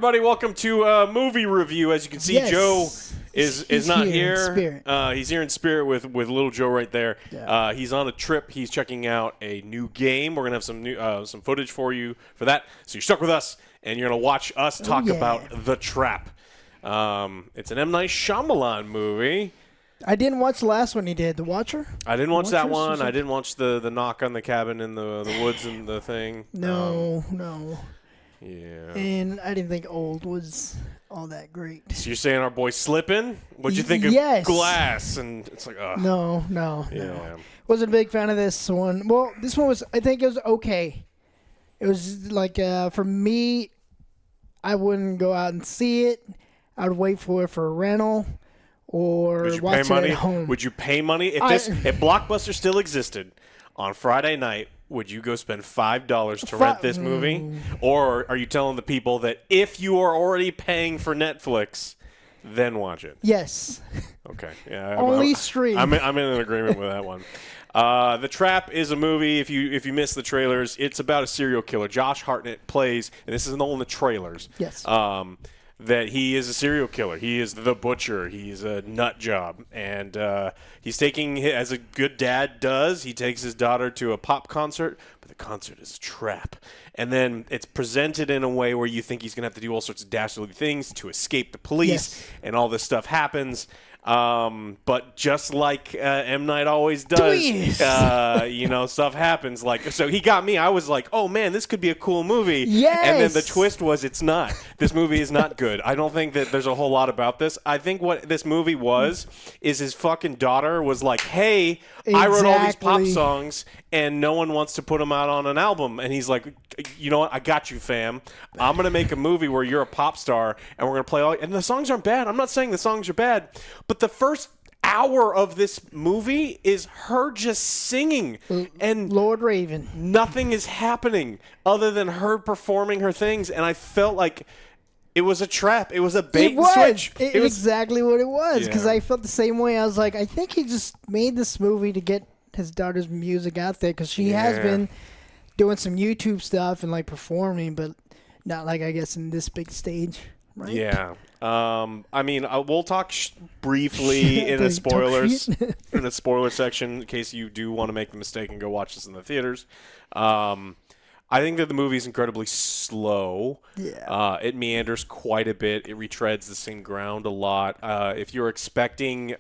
everybody. Welcome to movie review. As you can see, Joe is not here. He's here in spirit with little Joe right there. Yeah. He's on a trip. He's checking out a new game. We're gonna have some footage for you for that. So you're stuck with us, and you're gonna watch us talk about The Trap. It's an M. Night Shyamalan movie. I didn't watch the last one he did. The Watcher? I didn't watch that one. I didn't watch the knock on the cabin in the woods and the thing. No. Yeah. And I didn't think Old was all that great. So you're saying our boy Slippin'? What'd you think of Glass? And it's like, ugh. No. Wasn't a big fan of this one. Well, this one was, I think it was okay. It was like, for me, I wouldn't go out and see it. I would wait for it for a rental. Or watch it at home. Would you pay money? If Blockbuster still existed on Friday night, would you go spend $5 to rent this movie? Or are you telling the people that if you are already paying for Netflix, then watch it? Yes. Okay. Yeah. Only stream. I'm in an agreement with that one. The Trap is a movie. If you missed the trailers, it's about a serial killer. Josh Hartnett plays, and this isn't all in the trailers. Yes. That he is a serial killer. He is the butcher. He's a nut job. And he's taking, as a good dad does, he takes his daughter to a pop concert, but the concert is a trap. And then it's presented in a way where you think he's going to have to do all sorts of dastardly things to escape the police, and all this stuff happens. But just like M. Night always does, stuff happens. So he got me. I was like, oh, man, this could be a cool movie. Yes. And then the twist was it's not. This movie is not good. I don't think that there's a whole lot about this. I think what this movie is his fucking daughter was like, hey, I wrote all these pop songs, and no one wants to put them out on an album. And he's like, you know what? I got you, fam. I'm going to make a movie where you're a pop star, and we're going to play all – and the songs aren't bad. I'm not saying the songs are bad. But the first hour of this movie is her just singing. And Lord Raven. Nothing is happening other than her performing her things. And I felt like it was a trap. It was a bait and switch. It was exactly what it was, because I felt the same way. I was like, I think he just made this movie to get his daughter's music out there, because she has been doing some YouTube stuff and like performing, but not like, I guess, in this big stage, right? Yeah. I mean, we'll talk briefly in the spoilers, in the spoiler section, in case you do want to make the mistake and go watch this in the theaters. I think that the movie is incredibly slow. Yeah. It meanders quite a bit. It retreads the same ground a lot. If you're expecting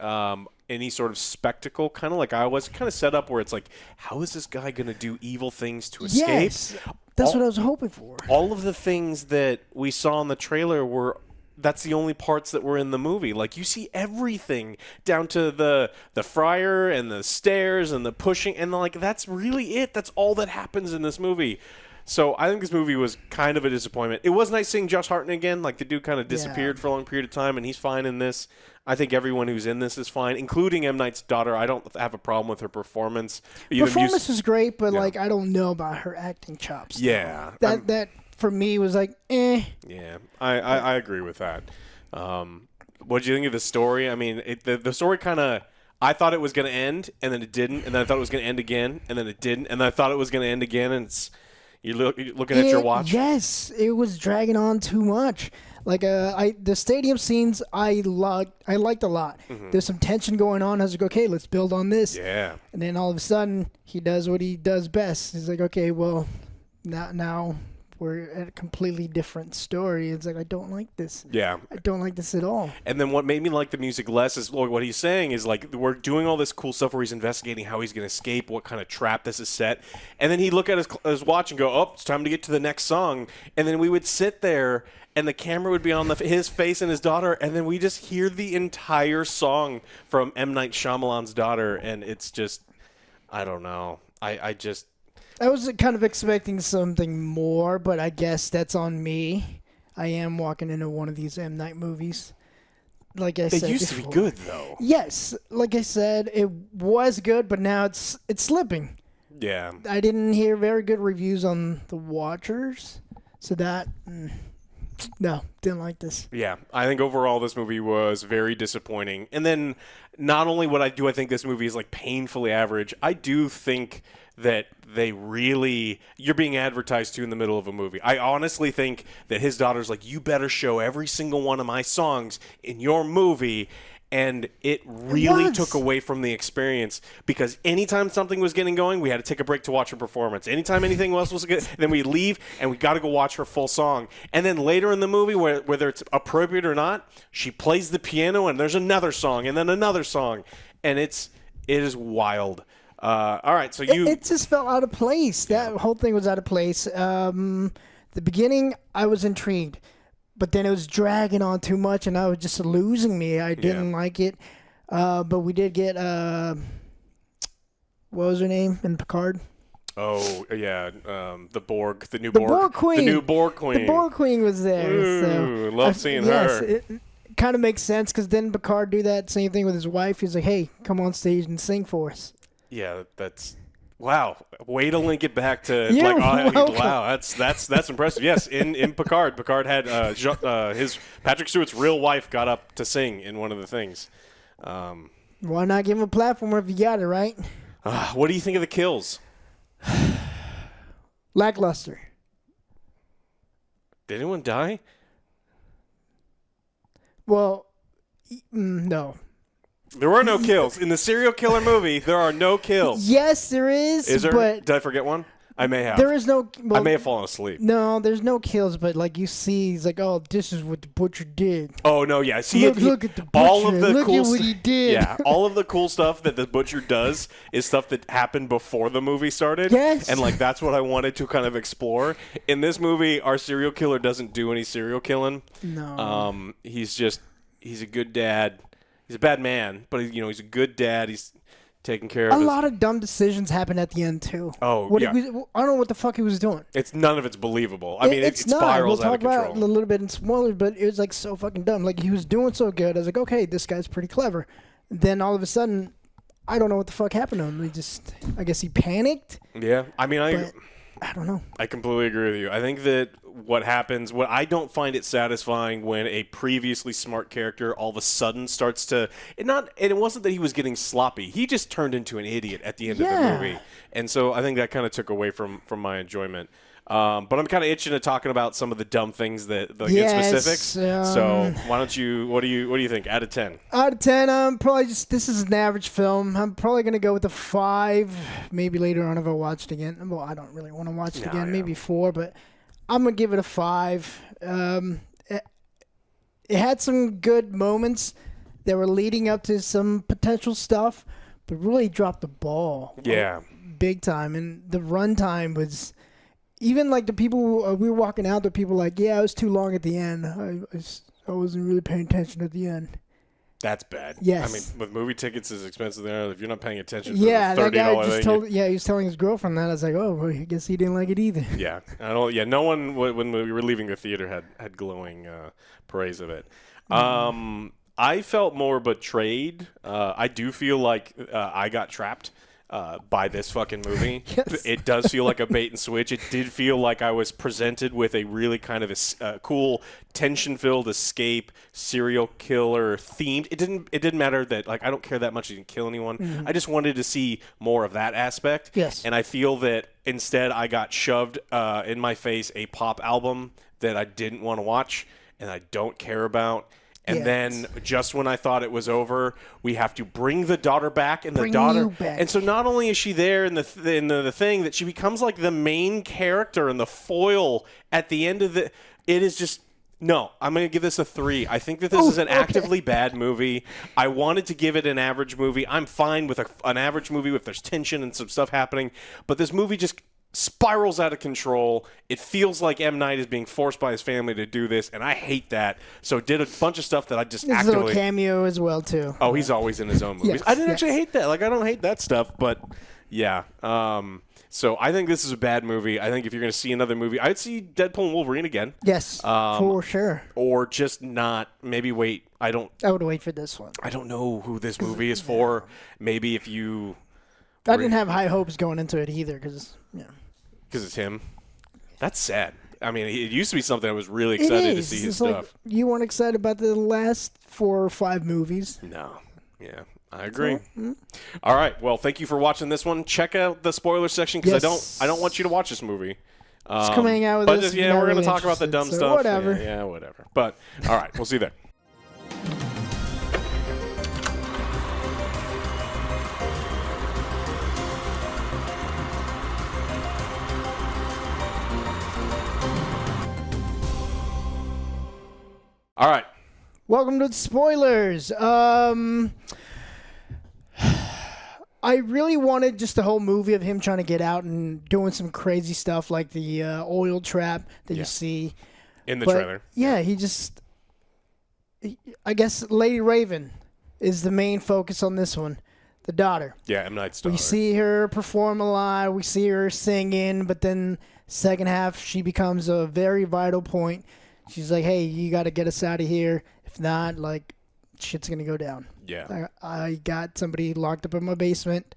any sort of spectacle, kind of like I was, kind of set up where it's like, how is this guy going to do evil things to escape? Yes. That's what I was hoping for. All of the things that we saw in the trailer that's the only parts that were in the movie. Like, you see everything down to the fryer and the stairs and the pushing, and like that's really it. That's all that happens in this movie. So I think this movie was kind of a disappointment. It was nice seeing Josh Hartnett again. Like, the dude kind of disappeared for a long period of time, and he's fine in this. I think everyone who's in this is fine, including M. Night's daughter. I don't have a problem with her performance. Performance was great, but like, I don't know about her acting chops. Yeah. That for me was like, eh. Yeah, I agree with that. What did you think of the story? I mean, the story kind of, I thought it was going to end, and then it didn't, and then I thought it was going to end again, and then it didn't, and then I thought it was going to end again, and you're looking at your watch. Yes, it was dragging on too much. Like the stadium scenes, I liked a lot. Mm-hmm. There's some tension going on. I was like, okay, let's build on this. Yeah. And then all of a sudden, he does what he does best. He's like, okay, well, now we're at a completely different story. It's like, I don't like this. Yeah. I don't like this at all. And then what made me like the music less is what he's saying is, like, we're doing all this cool stuff where he's investigating how he's going to escape, what kind of trap this is set. And then he'd look at his watch and go, oh, it's time to get to the next song. And then we would sit there, and the camera would be on his face and his daughter, and then we just hear the entire song from M. Night Shyamalan's daughter, and it's just, I don't know. I was kind of expecting something more, but I guess that's on me. I am walking into one of these M. Night movies. Like I said, they used to be good, though. Yes, like I said, it was good, but now it's slipping. Yeah. I didn't hear very good reviews on The Watchers, so that no, didn't like this. Yeah, I think overall this movie was very disappointing. And then not only I think this movie is like painfully average, I do think that you're being advertised to in the middle of a movie. I honestly think that his daughter's like, you better show every single one of my songs in your movie. And it really took away from the experience, because anytime something was getting going, we had to take a break to watch her performance. Anytime anything else was good, then we leave and we got to go watch her full song. And then later in the movie, whether it's appropriate or not, she plays the piano and there's another song and then another song. And it is wild. All right, so it just felt out of place. That whole thing was out of place. The beginning, I was intrigued. But then it was dragging on too much, and I was just losing me. I didn't like it. But we did get, what was her name in Picard? Oh, yeah, the Borg, the new Borg Queen. The new Borg Queen. The Borg Queen was there. Ooh, love seeing her. Yes, it kind of makes sense, because didn't Picard do that same thing with his wife? He's like, hey, come on stage and sing for us. Yeah, that's... Wow, way to link it back to wow, that's impressive. Yes, in Picard had his Patrick Stewart's real wife got up to sing in one of the things. Why not give him a platform if you got it, right? What do you think of the kills? Lackluster. Did anyone die? Well, no. There were no kills. In the serial killer movie, there are no kills. Yes, there is. Is there? But did I forget one? I may have. There is no... Well, I may have fallen asleep. No, there's no kills, but like you see, he's like, oh, this is what the butcher did. Oh, no, yeah. See, look at the butcher. All of the look cool at what he did. Yeah, all of the cool stuff that the butcher does is stuff that happened before the movie started. Yes. And like that's what I wanted to kind of explore. In this movie, our serial killer doesn't do any serial killing. No. He's a good dad. He's a bad man, but he's a good dad. He's taking care of a lot of dumb decisions happen at the end too. Oh, yeah. I don't know what the fuck he was doing. None of it's believable. I mean, it not. spirals out of control. We'll talk about it a little bit in spoilers, but it was like so fucking dumb. Like he was doing so good. I was like, okay, this guy's pretty clever. Then all of a sudden, I don't know what the fuck happened to him. I guess he panicked. Yeah, I mean, I don't know. I completely agree with you. I think that what I don't find it satisfying when a previously smart character all of a sudden starts to and it wasn't that he was getting sloppy. He just turned into an idiot at the end of the movie. And so I think that kind of took away from my enjoyment. But I'm kind of itching to talking about some of the dumb things that get specifics. So why don't you? What do you think? Out of 10? Out of 10, probably this is an average film. I'm probably gonna go with a 5. Maybe later on if I watch it again. Well, I don't really want to watch it again. Yeah. Maybe 4, but I'm gonna give it a 5. It had some good moments that were leading up to some potential stuff, but really dropped the ball. Yeah, big time. And the runtime was. Even like the people we were walking out, the people like, yeah, it was too long at the end. I wasn't really paying attention at the end. That's bad. Yes. I mean, with movie tickets as expensive as they are, if you're not paying attention, yeah, for that guy $30 just told. Yeah, he was telling his girlfriend that. I was like, oh, well, I guess he didn't like it either. Yeah, I don't. Yeah, no one when we were leaving the theater had glowing praise of it. I felt more betrayed. I do feel like I got trapped. By this fucking movie. Yes. It does feel like a bait and switch. It did feel like I was presented with a really kind of a cool, tension-filled escape, serial killer themed. It didn't matter that like I don't care that much he didn't kill anyone. Mm-hmm. I just wanted to see more of that aspect. Yes. And I feel that instead I got shoved in my face a pop album that I didn't want to watch and I don't care about. And then just when I thought it was over, we have to bring the daughter back, and the daughter. And so not only is she there in the thing that she becomes like the main character and the foil at the end of the. It is just no. I'm going to give this a 3. I think that this is an actively bad movie. I wanted to give it an average movie. I'm fine with an average movie if there's tension and some stuff happening, but this movie just spirals out of control. It feels like M. Night is being forced by his family to do this, and I hate that. So did a bunch of stuff that I just actively... His little cameo as well, too. Oh, he's always in his own movies. Yes, I didn't actually hate that. Like, I don't hate that stuff, but yeah. So I think this is a bad movie. I think if you're going to see another movie, I'd see Deadpool and Wolverine again. Yes, for sure. Or just not. Maybe wait. I would wait for this one. I don't know who this movie is for. Maybe if you... I didn't have high hopes going into it either because, Because it's him. That's sad. I mean, it used to be something I was really excited to see his stuff. Like, you weren't excited about the last 4 or 5 movies? No. Yeah, I agree. All right. Well, thank you for watching this one. Check out the spoiler section because I don't want you to watch this movie. Just come hang out with us. Yeah, we're gonna talk about the dumb stuff. Whatever. Yeah, whatever. But all right, we'll see you there. All right. Welcome to the spoilers. I really wanted just the whole movie of him trying to get out and doing some crazy stuff like the oil trap that you see in the trailer. Yeah, I guess Lady Raven is the main focus on this one, the daughter. Yeah, M. Night's daughter. We see her perform a lot. We see her singing, but then second half she becomes a very vital point. She's like, hey, you got to get us out of here. If not, like, shit's going to go down. Yeah. I got somebody locked up in my basement.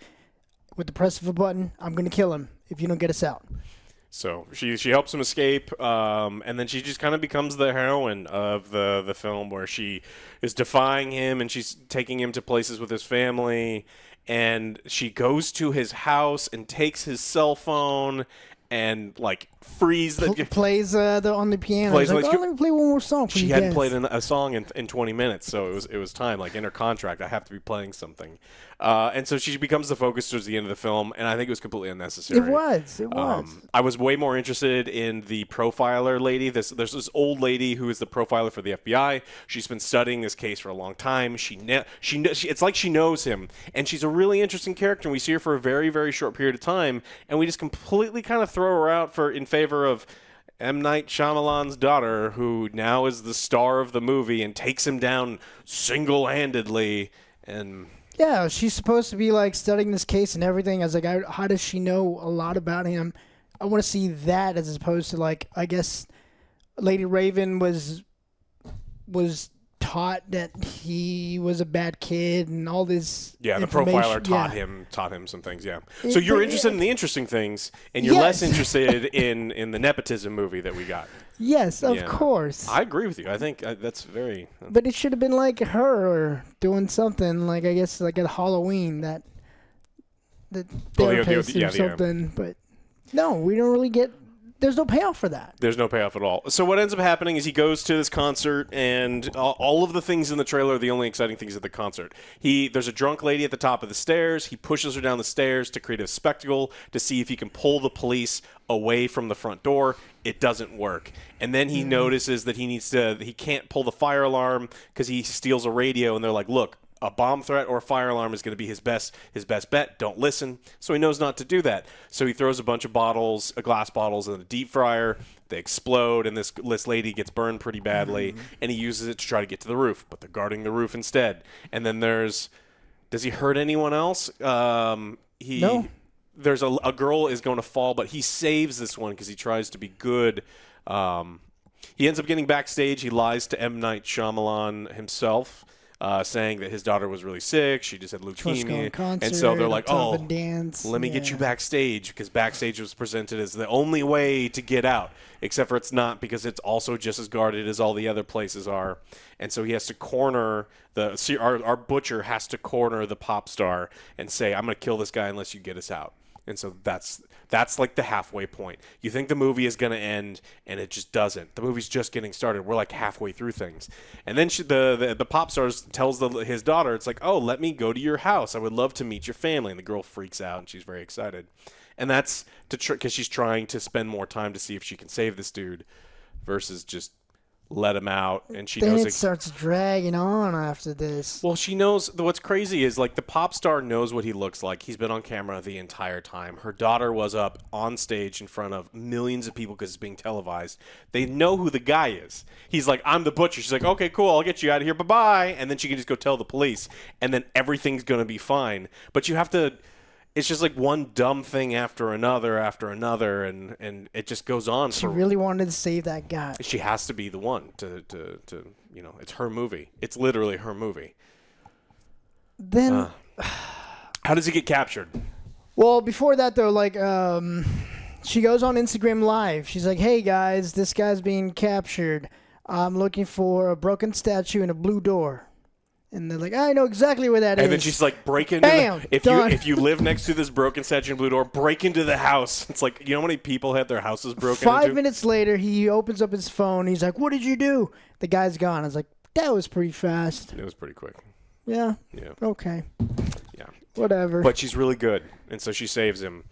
With the press of a button, I'm going to kill him if you don't get us out. So she helps him escape, and then she just kind of becomes the heroine of the film, where she is defying him and she's taking him to places with his family, and she goes to his house and takes his cell phone and like frees the plays on the piano. Plays like, let me play one more song for you. She hadn't played a song in 20 minutes, so it was time. Like in her contract, I have to be playing something, and so she becomes the focus towards the end of the film, and I think it was completely unnecessary. It was. I was way more interested in the profiler lady. There's this old lady who is the profiler for the FBI. She's been studying this case for a long time. It's like she knows him, and she's a really interesting character. And we see her for a very, very short period of time, and we just completely kind of throw her out in favor of M. Night Shyamalan's daughter, who now is the star of the movie and takes him down single-handedly. And yeah, she's supposed to be like studying this case and everything. I was like, how does she know a lot about him? I want to see that as opposed to like, I guess Lady Raven was taught that he was a bad kid and all this. Yeah, the profiler taught him some things. Yeah, so you're interested in the interesting things, and you're less interested in the nepotism movie that we got. Yes, of course. I agree with you. I think that's very. But it should have been like her doing something like, I guess like at Halloween that therapist or something. But no, we don't really get. There's no payoff for that. There's no payoff at all. So what ends up happening is he goes to this concert, and all of the things in the trailer are the only exciting things at the concert. There's a drunk lady at the top of the stairs. He pushes her down the stairs to create a spectacle to see if he can pull the police away from the front door. It doesn't work. And then he notices that he can't pull the fire alarm because he steals a radio, and they're like, look, a bomb threat or a fire alarm is going to be his best bet. Don't listen. So he knows not to do that. So he throws a bunch of glass bottles in the deep fryer. They explode, and this lady gets burned pretty badly, and he uses it to try to get to the roof, but they're guarding the roof instead. And then does he hurt anyone else? No. There's a girl is going to fall, but he saves this one because he tries to be good. He ends up getting backstage. He lies to M. Night Shyamalan himself, saying that his daughter was really sick. She just had leukemia. And so they're like, let me get you backstage, because backstage was presented as the only way to get out, except for it's not, because it's also just as guarded as all the other places are. And so he has to corner our butcher has to corner the pop star and say, I'm going to kill this guy unless you get us out. And so that's like the halfway point. You think the movie is going to end, and it just doesn't. The movie's just getting started. We're like halfway through things. And then the pop star tells his daughter, it's like, oh, let me go to your house. I would love to meet your family. And the girl freaks out, and she's very excited. And that's because she's trying to spend more time to see if she can save this dude versus just let him out. And she knows it starts dragging on after this. Well, she knows. What's crazy is, like, the pop star knows what he looks like. He's been on camera the entire time. Her daughter was up on stage in front of millions of people because it's being televised. They know who the guy is. He's like, I'm the butcher. She's like, okay, cool, I'll get you out of here, bye-bye. And then she can just go tell the police, and then everything's going to be fine. But you have to... It's just like one dumb thing after another, and it just goes on. She really wanted to save that guy. She has to be the one to it's her movie. It's literally her movie. Then, how does he get captured? Well, before that though, like, she goes on Instagram Live. She's like, "Hey guys, this guy's being captured. I'm looking for a broken statue and a blue door." And they're like, I know exactly where that is. And then she's like, break into Bam, if you live next to this broken statue and blue door, break into the house. It's like, you know how many people had their houses broken into? 5 minutes later, he opens up his phone. He's like, what did you do? The guy's gone. I was like, that was pretty fast. It was pretty quick. Yeah. Yeah. Okay. Yeah. Whatever. But she's really good, and so she saves him.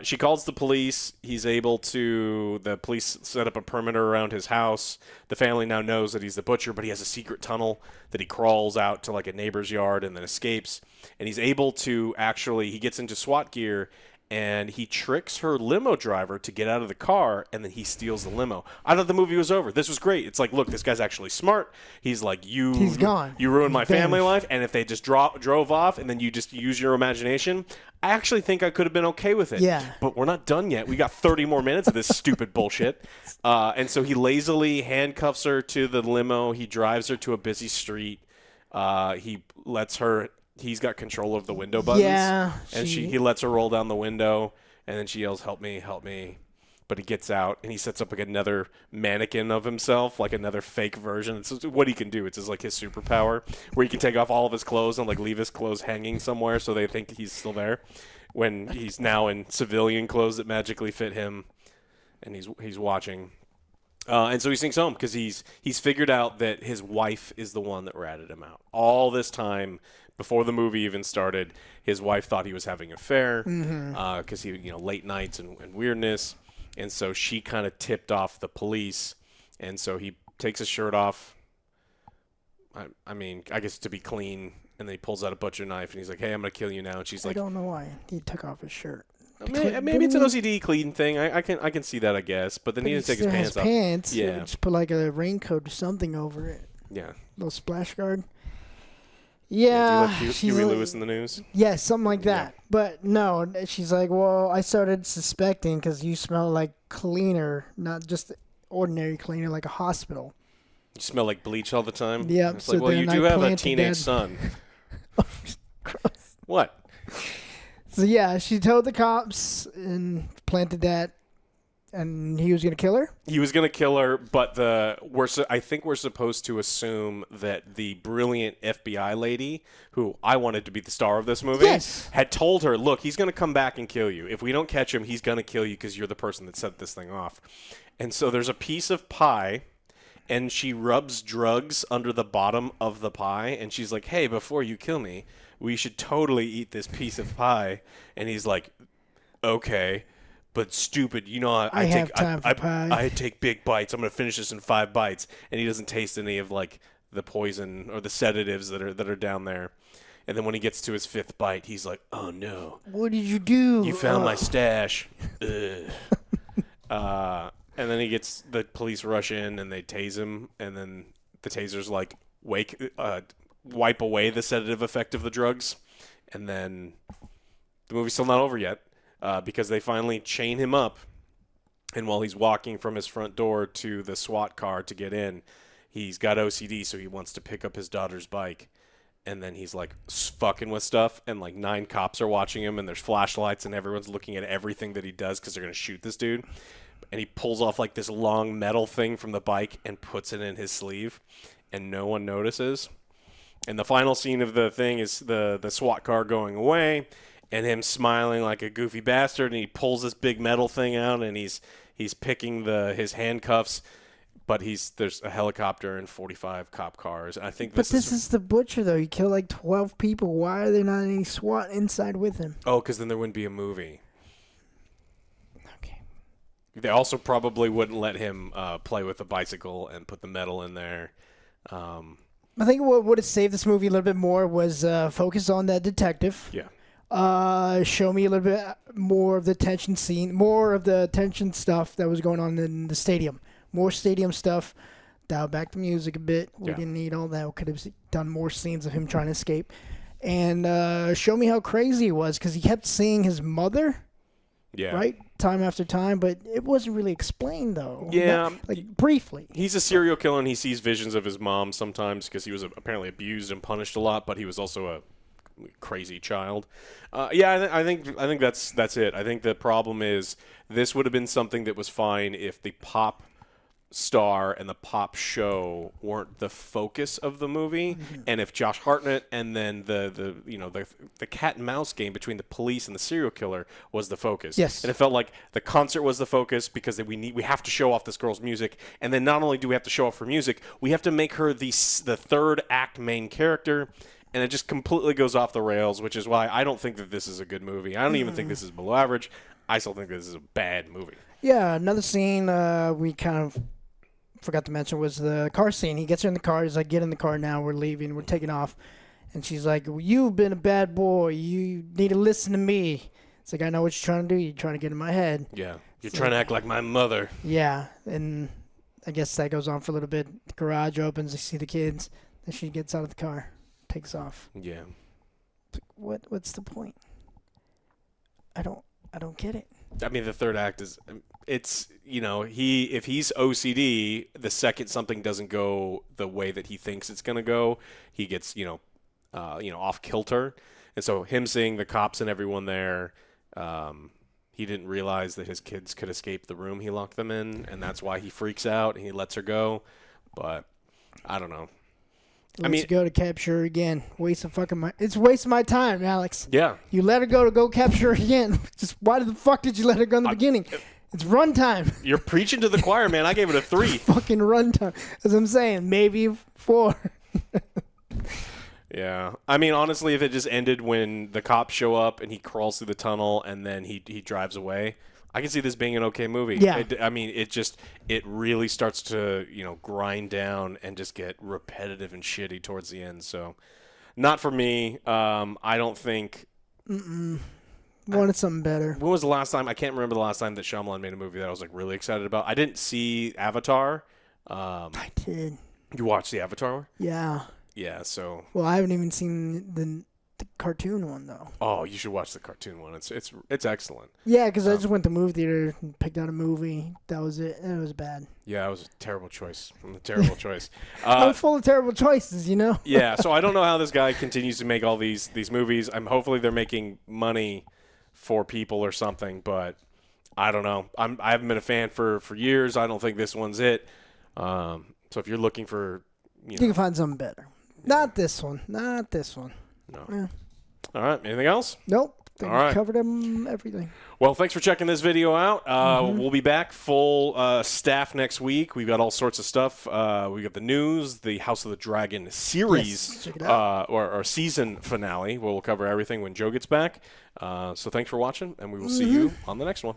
She calls the police. The police set up a perimeter around his house. The family now knows that he's the butcher, but he has a secret tunnel that he crawls out to like a neighbor's yard and then escapes. And he's able to he gets into SWAT gear, and he tricks her limo driver to get out of the car, and then he steals the limo. I thought the movie was over. This was great. It's like, look, this guy's actually smart. He's like, he's gone. You ruined my family life, and if they just drove off and then you just use your imagination, I actually think I could have been okay with it. Yeah. But we're not done yet. We got 30 more minutes of this stupid bullshit. And so he lazily handcuffs her to the limo. He drives her to a busy street. He's got control of the window buttons. Yeah. And he lets her roll down the window, and then she yells, help me, help me. But he gets out, and he sets up like another mannequin of himself, like another fake version. It's what he can do. It's his superpower, where he can take off all of his clothes and like leave his clothes hanging somewhere so they think he's still there, when he's now in civilian clothes that magically fit him, and he's watching. And so he sneaks home because he's figured out that his wife is the one that ratted him out. All this time, before the movie even started, his wife thought he was having an affair because he, late nights and weirdness. And so she kind of tipped off the police. And so he takes his shirt off. I guess to be clean. And then he pulls out a butcher knife and he's like, hey, I'm going to kill you now. And she's like, I don't know why he took off his shirt. Maybe it's an OCD clean thing. I can see that, I guess. But then he didn't take his pants off. Yeah. Just put like a raincoat or something over it. Yeah. Little splash guard. Yeah. Do you like Huey Lewis in the News? Yeah, something like that. Yeah. But no, she's like, well, I started suspecting because you smell like cleaner, not just ordinary cleaner, like a hospital. You smell like bleach all the time? Yeah. It's like, well, you do have a teenage son. Gross. What? So, yeah, she told the cops and planted that, and he was going to kill her? He was going to kill her, but I think we're supposed to assume that the brilliant FBI lady, who I wanted to be the star of this movie, had told her, look, he's going to come back and kill you. If we don't catch him, he's going to kill you because you're the person that set this thing off. And so there's a piece of pie, and she rubs drugs under the bottom of the pie, and she's like, hey, before you kill me, we should totally eat this piece of pie. And he's like, okay. But stupid, I take big bites. I'm gonna finish this in 5 bites, and he doesn't taste any of like the poison or the sedatives that are down there. And then when he gets to his 5th bite, he's like, "Oh no! What did you do? You found my stash." And then the police rush in and they tase him, and then the tasers like wipe away the sedative effect of the drugs, and then the movie's still not over yet. Because they finally chain him up, and while he's walking from his front door to the SWAT car to get in, he's got OCD, so he wants to pick up his daughter's bike, and then he's like fucking with stuff, and like 9 cops are watching him, and there's flashlights, and everyone's looking at everything that he does because they're going to shoot this dude, and he pulls off like this long metal thing from the bike and puts it in his sleeve, and no one notices. And the final scene of the thing is the SWAT car going away, and him smiling like a goofy bastard, and he pulls this big metal thing out, and he's picking his handcuffs, but there's a helicopter and 45 cop cars. I think this is the butcher though. He killed like 12 people. Why are there not any SWAT inside with him? Oh, because then there wouldn't be a movie. Okay. They also probably wouldn't let him play with a bicycle and put the metal in there. I think what would have saved this movie a little bit more was focus on that detective. Yeah. Show me a little bit more of the tension scene, more of the tension stuff that was going on in the stadium. More stadium stuff. Dial back the music a bit. We didn't need all that. We could have done more scenes of him trying to escape. And show me how crazy he was, because he kept seeing his mother. Yeah. Right? Time after time, but it wasn't really explained, though. Yeah. Briefly. He's a serial killer, and he sees visions of his mom sometimes because he was apparently abused and punished a lot, but he was also a crazy child. I think that's it. I think the problem is this would have been something that was fine if the pop star and the pop show weren't the focus of the movie, and if Josh Hartnett and then the cat and mouse game between the police and the serial killer was the focus. Yes. And it felt like the concert was the focus because we have to show off this girl's music, and then not only do we have to show off her music, we have to make her the third act main character. And it just completely goes off the rails, which is why I don't think that this is a good movie. I don't even think this is below average. I still think this is a bad movie. Yeah, another scene we kind of forgot to mention was the car scene. He gets her in the car. He's like, get in the car now. We're leaving. We're taking off. And she's like, well, you've been a bad boy. You need to listen to me. It's like, I know what you're trying to do. You're trying to get in my head. Yeah. You're trying to act like my mother. Yeah. And I guess that goes on for a little bit. The garage opens. They see the kids. Then she gets out of the car. Takes off. Yeah. What's the point? I don't get it. I mean, the third act is, it's, if he's OCD, the second something doesn't go the way that he thinks it's going to go, he gets, off kilter. And so him seeing the cops and everyone there, he didn't realize that his kids could escape the room he locked them in, and that's why he freaks out and he lets her go. But I don't know. Let's go to capture her again. It's wasting my time, Alex. Yeah. You let her go capture her again. Just why the fuck did you let her go in the beginning? It's runtime. You're preaching to the choir, man. I gave it a 3. Fucking runtime. As I'm saying, maybe 4. Yeah. I mean, honestly, if it just ended when the cops show up and he crawls through the tunnel and then he drives away, I can see this being an okay movie. Yeah. It really starts to, grind down and just get repetitive and shitty towards the end. So, not for me. I don't think. Wanted something better. When was the last time? I can't remember the last time that Shyamalan made a movie that I was like really excited about. I didn't see Avatar. I did. You watched the Avatar? Yeah. Yeah. So. Well, I haven't even seen the cartoon one though. Oh, you should watch the cartoon one. It's excellent. Yeah, because I just went to the movie theater and picked out a movie. That was it. And it was bad. Yeah, it was a terrible choice. I'm full of terrible choices, Yeah, so I don't know how this guy continues to make all these movies. Hopefully they're making money for people or something, but I don't know. I haven't been a fan for years. I don't think this one's it. So if you're looking for, you can find something better. Not this one. Not this one. No. Yeah. All right. Anything else? Nope. All right. Covered everything. Well, thanks for checking this video out. We'll be back full staff next week. We've got all sorts of stuff. We got the news, the House of the Dragon series, yes, check it out. Or season finale. We'll cover everything when Joe gets back. So thanks for watching, and we will see you on the next one.